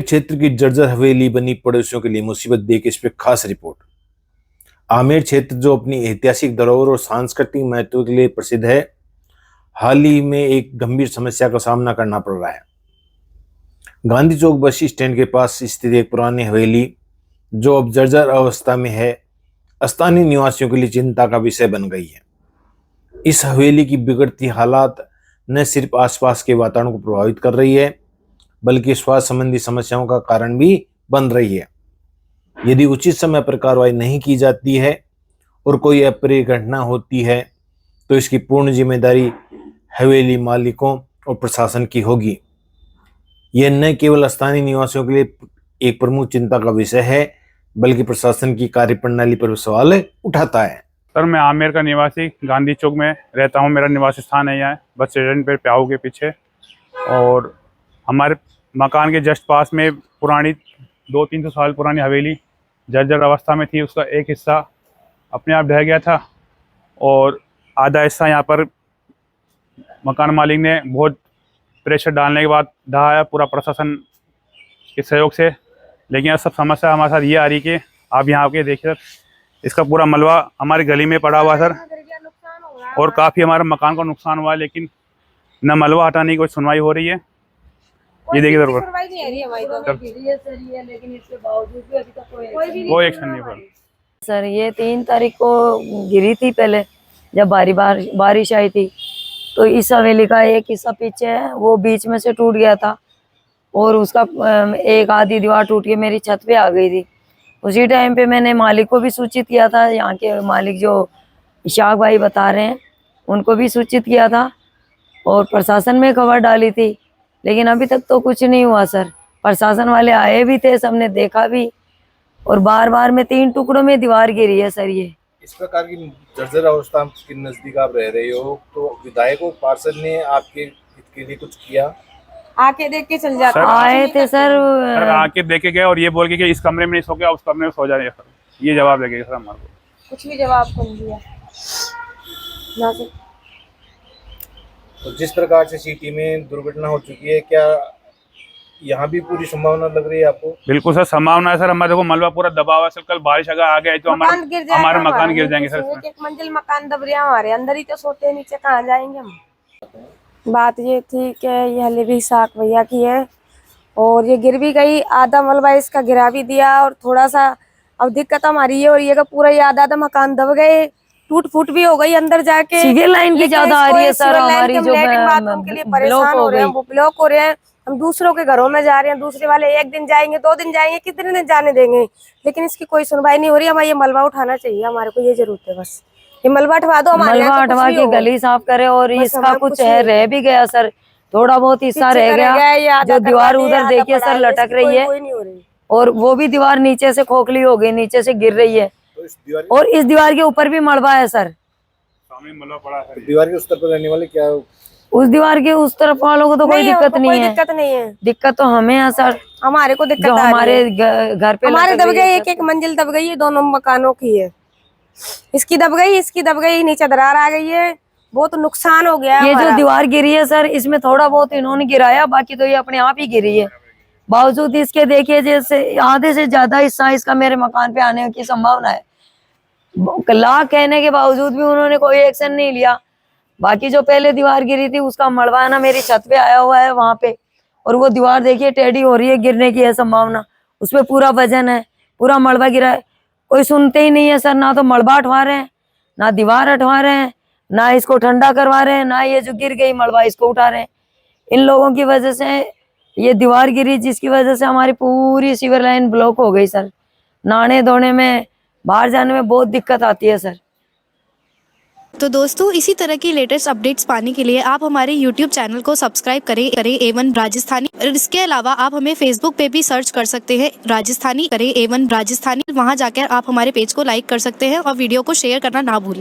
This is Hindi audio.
क्षेत्र की जर्जर हवेली बनी पड़ोसियों के लिए मुसीबत देख इस पे खास रिपोर्ट। आमेर क्षेत्र जो अपनी ऐतिहासिक धरोहर और सांस्कृतिक महत्व के लिए प्रसिद्ध है, हाल ही में एक गंभीर समस्या का सामना करना पड़ रहा है। गांधी चौक बस स्टैंड के पास स्थित एक पुरानी हवेली जो अब जर्जर अवस्था में है, स्थानीय निवासियों के लिए चिंता का विषय बन गई है। इस हवेली की बिगड़ती हालात न सिर्फ आसपास के वातावरण को प्रभावित कर रही है, बल्कि स्वास्थ्य संबंधी समस्याओं का कारण भी बन रही है। यदि उचित समय पर कार्रवाई नहीं की जाती है और कोई अप्रिय घटना होती है, तो इसकी पूर्ण जिम्मेदारी हवेली मालिकों और प्रशासन की होगी। यह न केवल स्थानीय निवासियों के लिए एक प्रमुख चिंता का विषय है, बल्कि प्रशासन की कार्यप्रणाली पर सवाल उठाता है। सर, मैं आमेर का निवासी गांधी चौक में रहता हूं। मेरा निवास स्थान है यहाँ बस स्टैंड पे प्याऊ के पीछे। और हमारे मकान के जस्ट पास में पुरानी 200-300 साल पुरानी हवेली जर्जर अवस्था में थी। उसका एक हिस्सा अपने आप ढह गया था और आधा हिस्सा यहाँ पर मकान मालिक ने बहुत प्रेशर डालने के बाद ढहाया, पूरा प्रशासन के सहयोग से। लेकिन सब समस्या हमारे साथ ये आ रही कि आप यहाँ आके देखिए सर, इसका पूरा मलबा हमारी गली में पड़ा हुआ सर, और काफ़ी हमारे मकान को नुकसान हुआ है। लेकिन न मलबा हटाने की कोई सुनवाई हो रही है। ये देखिए सर, कोई एक्शन नहीं हुआ सर। ये 3 तारीख को गिरी थी, पहले जब बारिश आई थी, तो इस हवेली का एक हिस्सा पीछे है, वो बीच में से टूट गया था और उसका एक आधी दीवार टूट के मेरी छत पे आ गई थी। उसी टाइम पे मैंने मालिक को भी सूचित किया था, यहाँ के मालिक जो इशाक भाई बता रहे हैं, उनको भी सूचित किया था और प्रशासन में खबर डाली थी। लेकिन अभी तक तो कुछ नहीं हुआ सर। प्रशासन वाले आए भी थे, सबने देखा भी, और बार बार में 3 टुकड़ों में दीवार गिरी है सर। ये इस प्रकार की जर्जर अवस्था के नजदीक आप रह रहे हो, तो विधायकों पार्षद ने आपके हित के लिए कुछ किया? आके देख के चल जाते। आए थे सर, आके देख के गए और ये बोल के कि इस कमरे में नहीं सो गया, उस कमरे में सो जाएगा सर। ये जवाब लगे सर हमारे को। कुछ भी जवाब नहीं दिया ना सर। तो जिस प्रकार से सिटी में दुर्घटना हो चुकी है, क्या यहाँ भी पूरी संभावना लग रही है आपको? बिल्कुल सर, संभावना है सर। हमारे देखो मलबा पूरा दबा हुआ है सर। कल बारिश अगर आ गई तो हमारे मकान गिर जाएंगे सर। एक मंजिल मकान दब रहा है हमारे, अंदर ही तो सोते हैं, नीचे कहाँ जाएंगे हम। बात ये थी कि ये हवेली इशाक भैया की है और ये गिर भी गई, आधा मलबा इसका गिरा भी दिया और थोड़ा सा अब दिक्कत हमारी है। और ये का पूरा ये आधा मकान दब गए, टूट फूट भी हो गई अंदर जाके। सीवर लाइन की ज्यादा आ रही है सर, हमारी जो बाथरूम के लिए परेशान हो रहे हैं, वो ब्लॉक हो रहे हैं। हम दूसरों के घरों में जा रहे हैं, दूसरे वाले 1 दिन जाएंगे, 2 दिन जाएंगे, कितने दिन जाने देंगे, लेकिन इसकी कोई सुनवाई नहीं हो रही। हमारे ये मलबा उठाना चाहिए, हमारे को ये जरूरत है। बस ये मलबा हटवा दो, मलबा हटवा के गली साफ करे। और इसका कुछ है रह भी गया सर, थोड़ा बहुत हिस्सा रह गया। जो दीवार उधर देखिए सर लटक रही है, और वो भी दीवार नीचे से खोखली हो गई, नीचे से गिर रही है। और इस दीवार के ऊपर भी मलबा है सर। मलबा पड़ा है। दीवार के उस तरफ रहने वाले क्या, उस दीवार के उस तरफ वालों को तो कोई दिक्कत नहीं है। दिक्कत नहीं है, दिक्कत तो हमें है सर। हमारे को दिक्कत जो हमारे घर पे हमारे दब गए, एक मंजिल दब गई है, दोनों मकानों की है। इसकी दब गई, इसकी दब गई, नीचे दरार आ गई है, बहुत नुकसान हो गया। ये जो दीवार गिरी है सर, इसमें थोड़ा बहुत इन्होंने गिराया, बाकी तो ये अपने आप ही गिरी है। बावजूद इसके देखिए जैसे आधे से ज्यादा हिस्सा इसका मेरे मकान पे आने की संभावना है। लाख कहने के बावजूद भी उन्होंने कोई एक्शन नहीं लिया। बाकी जो पहले दीवार गिरी थी उसका मलबा ना मेरी छत पे आया हुआ है वहां पे, और वो दीवार देखिए टेढ़ी हो रही है, गिरने की है संभावना। उसपे पूरा वजन है, पूरा मलबा गिरा है। कोई सुनते ही नहीं है सर। ना तो मलबा हटवा रहे हैं, ना दीवार हटवा रहे हैं, ना इसको ठंडा करवा रहे हैं, ना ये जो गिर गई मलबा इसको उठा रहे हैं। इन लोगों की वजह से ये दीवार गिरी, जिसकी वजह से हमारी पूरी सीवर लाइन ब्लॉक हो गई सर। नहाने धोने में, बाहर जाने में बहुत दिक्कत आती है सर। तो दोस्तों, इसी तरह की लेटेस्ट अपडेट्स पाने के लिए आप हमारे YouTube चैनल को सब्सक्राइब करें A1 राजस्थानी। और इसके अलावा आप हमें Facebook पे भी सर्च कर सकते हैं, राजस्थानी करें A1 राजस्थानी। वहां जाकर आप हमारे पेज को लाइक कर सकते हैं और वीडियो को शेयर करना ना भूलें।